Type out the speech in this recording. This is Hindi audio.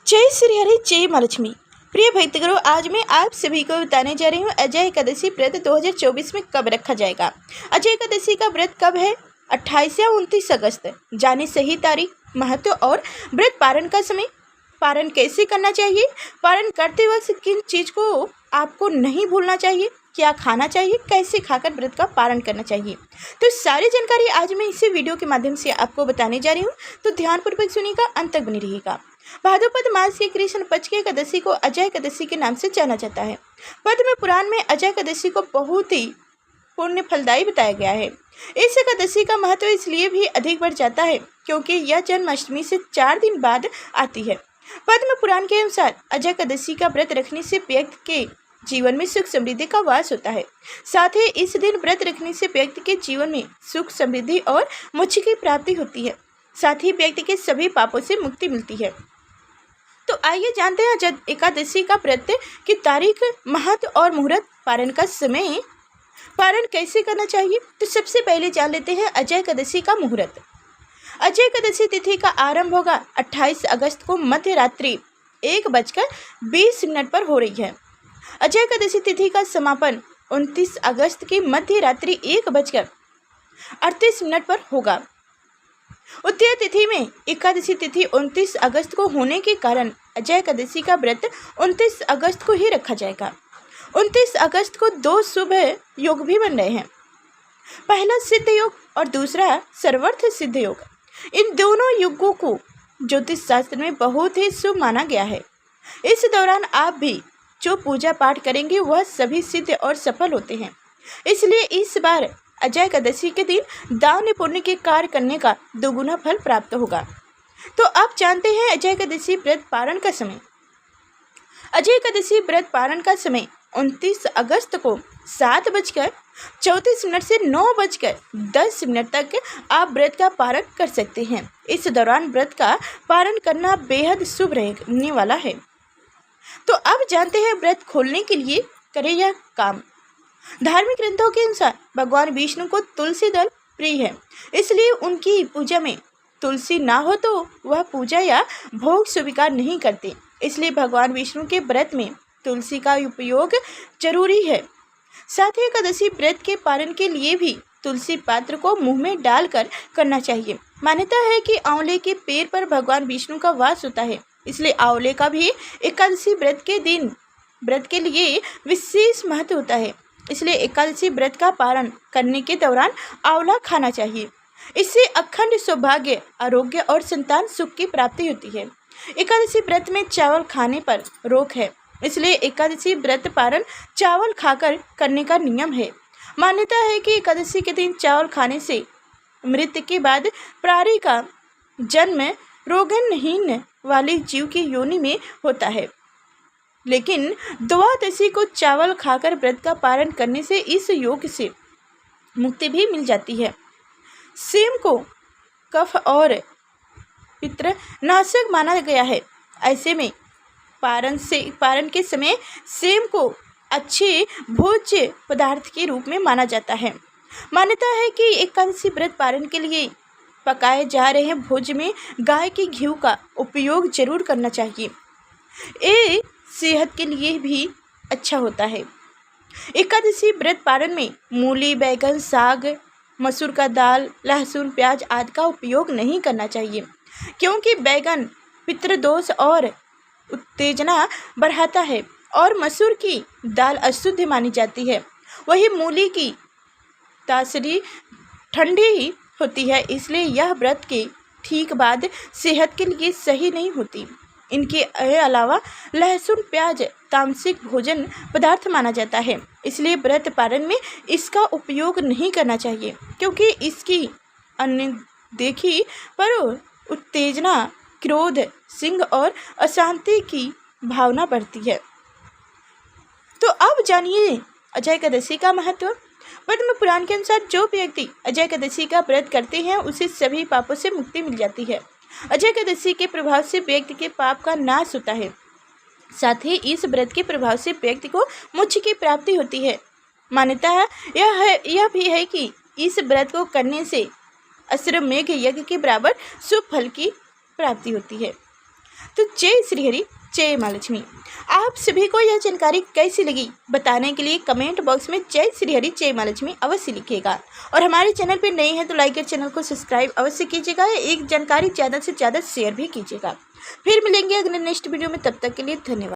जय श्री हरि, जय माँ लक्ष्मी। प्रिय भक्तगणों, आज मैं आप सभी को बताने जा रही हूँ अजय एकादशी व्रत 2024 में कब रखा जाएगा। अजय एकादशी का व्रत कब है? 28 या 29 अगस्त। जाने सही तारीख, महत्व और व्रत पारण का समय। पारण कैसे करना चाहिए, पारण करते वक्त किन चीज को आपको नहीं भूलना चाहिए, क्या खाना चाहिए, कैसे खाकर व्रत का पारण करना चाहिए, तो सारी जानकारी आज मैं इसी वीडियो के माध्यम से आपको बताने जा रही हूँ। तो ध्यानपूर्वक सुनिएगा, अंत तक बनी रहिएगा। भाद्रपद मास के कृष्ण पक्ष की एकादशी को अजय एकादशी के नाम से जाना जाता है। पद्म पुराण में अजय एकादशी को बहुत ही पुण्य फलदायी बताया गया है। इस एकादशी का महत्व इसलिए भी अधिक बढ़ जाता है क्योंकि यह जन्माष्टमी से 4 दिन बाद आती है। पद्म पुराण के अनुसार अजय एकादशी का व्रत रखने से व्यक्ति के जीवन में सुख समृद्धि का वास होता है। साथ ही इस दिन व्रत रखने से व्यक्ति के जीवन में सुख समृद्धि और मोक्ष की प्राप्ति होती है। साथ ही व्यक्ति के सभी पापों से मुक्ति मिलती है। तो आइए जानते हैं अजय एकादशी का व्रत की तारीख, महत्व और मुहूर्त, पारण का समय, पारण कैसे करना चाहिए। तो सबसे पहले जान लेते हैं अजय एकादशी का मुहूर्त। अजय एकादशी तिथि का आरंभ होगा 28 अगस्त को मध्य रात्रि 1:20 पर हो रही है। अजय एकादशी तिथि का समापन 29 अगस्त की मध्य रात्रि 1:38 पर होगा। उत्तर तिथि में एकादशी तिथि 29 अगस्त को होने के कारण अजय एकादशी का व्रत 29 अगस्त को ही रखा जाएगा। 29 अगस्त को 2 शुभ योग भी बन रहे हैं। पहला सिद्ध योग और दूसरा सर्वार्थ सिद्ध योग। इन दोनों युगों को ज्योतिष शास्त्र में बहुत ही शुभ माना गया है। इस दौरान आप भी जो पूजा पाठ करेंगे वह सभी सिद्ध और सफल होते हैं। इसलिए इस बार अजय एकादशी के दिन दान पुण्य के कार्य करने का दोगुना फल प्राप्त होगा। तो आप जानते हैं अजय एकादशी व्रत पारण का समय। अजय एकादशी व्रत पारण का समय 29 अगस्त को 7:34 से 9:10 तक आप व्रत का पारण कर सकते हैं। इस दौरान व्रत का पारण करना बेहद शुभ रहने वाला है। तो अब जानते हैं व्रत खोलने के लिए करें यह काम। धार्मिक ग्रंथों के अनुसार भगवान विष्णु को तुलसी दल प्रिय है, इसलिए उनकी पूजा में तुलसी ना हो तो वह पूजा या भोग स्वीकार नहीं करते। इसलिए भगवान विष्णु के व्रत में तुलसी का उपयोग जरूरी है। साथ ही एकादशी व्रत के पारण के लिए भी तुलसी पात्र को मुंह में डालकर करना चाहिए। मान्यता है कि आंवले के पेड़ पर भगवान विष्णु का वास होता है, इसलिए आंवले का भी एकादशी व्रत के दिन व्रत के लिए विशेष महत्व होता है। इसलिए एकादशी व्रत का पारण करने के दौरान आंवला खाना चाहिए। इससे अखंड सौभाग्य, आरोग्य और संतान सुख की प्राप्ति होती है। एकादशी व्रत में चावल खाने पर रोक है, इसलिए एकादशी व्रत पारण चावल खाकर करने का नियम है। मान्यता है कि एकादशी के दिन चावल खाने से मृत्यु के बाद प्राणी का जन्म रोगनहीन वाले जीव की योनि में होता है, लेकिन द्वादशी को चावल खाकर व्रत का पारण करने से इस योग से मुक्ति भी मिल जाती है। सेम को कफ और पित्र नाशक माना गया है। ऐसे में पारण के समय सेम को अच्छे भोज्य पदार्थ के रूप में माना जाता है। मान्यता है कि एकादशी व्रत पारण के लिए पकाए जा रहे भोज में गाय के घी का उपयोग जरूर करना चाहिए। ये सेहत के लिए भी अच्छा होता है। एकादशी व्रत पारण में मूली, बैगन, साग, मसूर का दाल, लहसुन, प्याज आदि का उपयोग नहीं करना चाहिए, क्योंकि बैगन पितृदोष और उत्तेजना बढ़ाता है और मसूर की दाल अशुद्ध मानी जाती है। वही मूली की तासीर ठंडी ही होती है, इसलिए यह व्रत के ठीक बाद सेहत के लिए सही नहीं होती। इनके अलावा लहसुन, प्याज तामसिक भोजन पदार्थ माना जाता है, इसलिए व्रत पारण में इसका उपयोग नहीं करना चाहिए, क्योंकि इसकी अनदेखी पर उत्तेजना, क्रोध, सिंह और अशांति की भावना बढ़ती है। तो अब जानिए अजय एकादशी का महत्व। पद्म पुराण के अनुसार जो व्यक्ति अजय एकादशी का व्रत करते हैं उसे सभी पापों से मुक्ति मिल जाती है। अजय एकादशी के प्रभाव से व्यक्ति के पाप का नाश होता है। साथ ही इस व्रत के प्रभाव से व्यक्ति को मोक्ष की प्राप्ति होती है। मान्यता है यह भी है कि इस व्रत को करने से अश्वमेध यज्ञ के बराबर शुभ फल की प्राप्ति होती है। तो जय श्री हरि, जय माँ लक्ष्मी। आप सभी को यह जानकारी कैसी लगी बताने के लिए कमेंट बॉक्स में जय श्री हरि, जय माँ लक्ष्मी अवश्य लिखिएगा। और हमारे चैनल पर नए हैं तो लाइक और चैनल को सब्सक्राइब अवश्य कीजिएगा। एक जानकारी ज़्यादा से ज़्यादा शेयर भी कीजिएगा। फिर मिलेंगे अगले नेक्स्ट वीडियो में, तब तक के लिए धन्यवाद।